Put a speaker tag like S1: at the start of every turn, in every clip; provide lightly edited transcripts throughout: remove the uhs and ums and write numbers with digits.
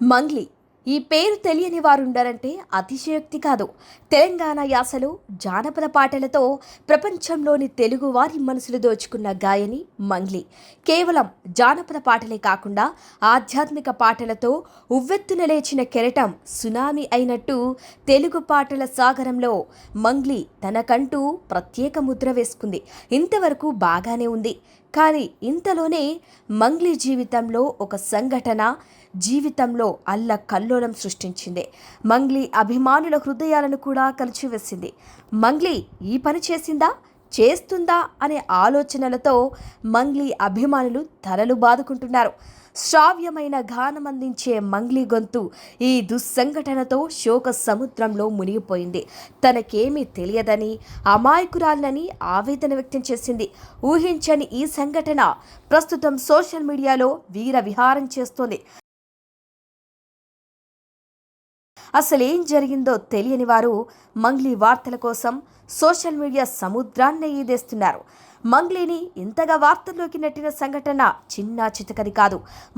S1: మంగ్లీ ఈ పేరు తెలియని వారుండరంటే అతిశయోక్తి కాదు. తెలంగాణ యాసలో జానపద పాటలతో ప్రపంచంలోని తెలుగు వారి మనసులు దోచుకున్న గాయని మంగ్లీ. కేవలం జానపద పాటలే కాకుండా ఆధ్యాత్మిక పాటలతో ఉవ్వెత్తున లేచిన కెరటం సునామీ అయినట్టు తెలుగు పాటల సాగరంలో మంగ్లీ తనకంటూ ప్రత్యేక ముద్ర వేసుకుంది. ఇంతవరకు బాగానే ఉంది, కానీ ఇంతలోనే మంగ్లీ జీవితంలో ఒక సంఘటన జీవితంలో అల్లకల్లోలం సృష్టించింది. మంగ్లీ అభిమానుల హృదయాలను కూడా కలిచివేసింది. మంగ్లీ ఈ పని చేస్తుందా అనే ఆలోచనలతో మంగ్లీ అభిమానులు తలలు బాదుకుంటున్నారు. శ్రావ్యమైన గానమందించే మంగ్లీ గొంతు ఈ దుస్సంఘటనతో శోక సముద్రంలో మునిగిపోయింది. తనకేమీ తెలియదని, అమాయకురాలనని ఆవేదన వ్యక్తం చేసింది. ఊహించని ఈ సంఘటన ప్రస్తుతం సోషల్ మీడియాలో వీర విహారం చేస్తోంది. అసలేం జరిగిందో తెలియని వారు మంగ్లీ వార్తల కోసం సోషల్ మీడియా సముద్రాన్ని ఈదేస్తున్నారు. మంగ్లీని ఇంతగా వార్తల్లోకి నెట్టిన సంఘటన చిన్న చితకది కాదు.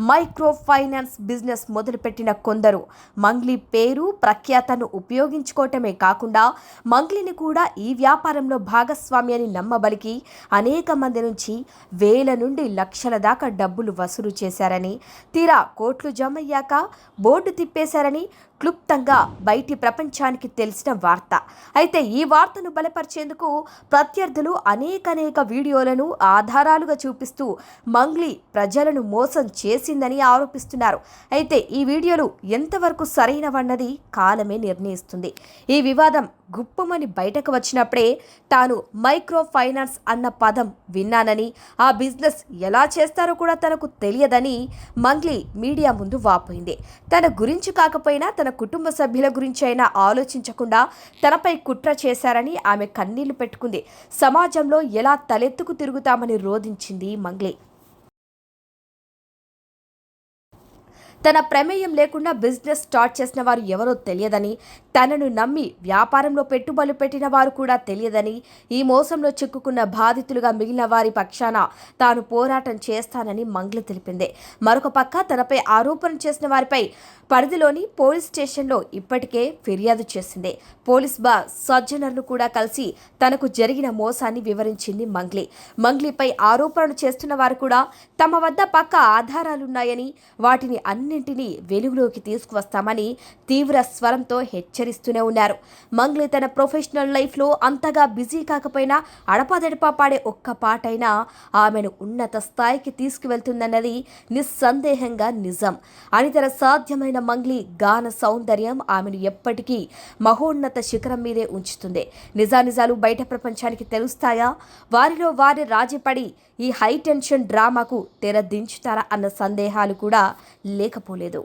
S1: మైక్రో ఫైనాన్స్ బిజినెస్ మొదలుపెట్టిన కొందరు మంగ్లీ పేరు ప్రఖ్యాతను ఉపయోగించుకోవటమే కాకుండా మంగ్లీని కూడా ఈ వ్యాపారంలో భాగస్వామ్యాన్ని నమ్మబలికి అనేక మంది నుంచి వేల నుండి లక్షల దాకా డబ్బులు వసూలు చేశారని, తీరా కోట్లు జమయ్యాక బోర్డు తిప్పేశారని క్లుప్తంగా బయటి ప్రపంచానికి తెలిసిన వార్త. అయితే ఈ వార్తను బలపరిచేందుకు ప్రత్యర్థులు అనేక వీడియోలను ఆధారాలుగా చూపిస్తూ మంగ్లీ ప్రజలను మోసం చేసిందని ఆరోపిస్తున్నారు. అయితే ఈ వీడియోలు ఎంతవరకు సరైనవన్నది కాలమే నిర్ణయిస్తుంది. ఈ వివాదం గుప్పమని బయటకు వచ్చినప్పుడే తాను మైక్రో ఫైనాన్స్ అన్న పదం విన్నానని, ఆ బిజినెస్ ఎలా చేస్తారో కూడా తనకు తెలియదని మంగ్లీ మీడియా ముందు వాపోయింది. తన గురించి కాకపోయినా తన కుటుంబ సభ్యుల గురించి అయినా ఆలోచించకుండా తనపై కుట్ర చేశారని ఆమె కన్నీళ్లు పెట్టుకుంది. సమాజంలో ఎలా తలెత్తుకు తిరుగుతామని రోధించింది మంగ్లీ. తన ప్రమేయం లేకుండా బిజినెస్ స్టార్ట్ చేసిన వారు ఎవరో తెలియదని, తనను నమ్మి వ్యాపారంలో పెట్టుబడులు పెట్టిన వారు కూడా తెలియదని, ఈ మోసంలో చిక్కుకున్న బాధితులుగా మిగిలిన వారి పక్షాన తాను పోరాటం చేస్తానని మంగ్లీ తెలిపింది. మరొక పక్క తనపై ఆరోపణ చేసిన వారిపై పరిధిలోని పోలీస్ స్టేషన్లో ఇప్పటికే ఫిర్యాదు చేసింది. పోలీస్ సజ్జనర్ను కూడా కలిసి తనకు జరిగిన మోసాన్ని వివరించింది మంగ్లీ. మంగ్లీపై ఆరోపణలు చేస్తున్న వారు కూడా తమ వద్ద పక్క ఆధారాలున్నాయని, వాటిని అన్నింటినీ వెలుగులోకి తీసుకువస్తామని తీవ్ర స్వరంతో హెచ్చరిస్తూనే ఉన్నారు. మంగ్లీ తన ప్రొఫెషనల్ లైఫ్లో అంతగా బిజీ కాకపోయినా అడపాదడపా పాడే ఒక్క పాటైనా ఆమెను ఉన్నత స్థాయికి తీసుకువెళ్తుందన్నది నిస్సందేహంగా నిజం. అనితర సాధ్యమైన మంగ్లీ గాన సౌందర్యం ఆమెను ఎప్పటికీ మహోన్నత శిఖరం మీదే ఉంచుతుంది. నిజానిజాలు బయట ప్రపంచానికి తెలుస్తాయా? వారిలో వారి రాజీపడి ఈ హై టెన్షన్ డ్రామాకు తెర దించుతారా అన్న సందేహాలు కూడా లేకపోలేదు.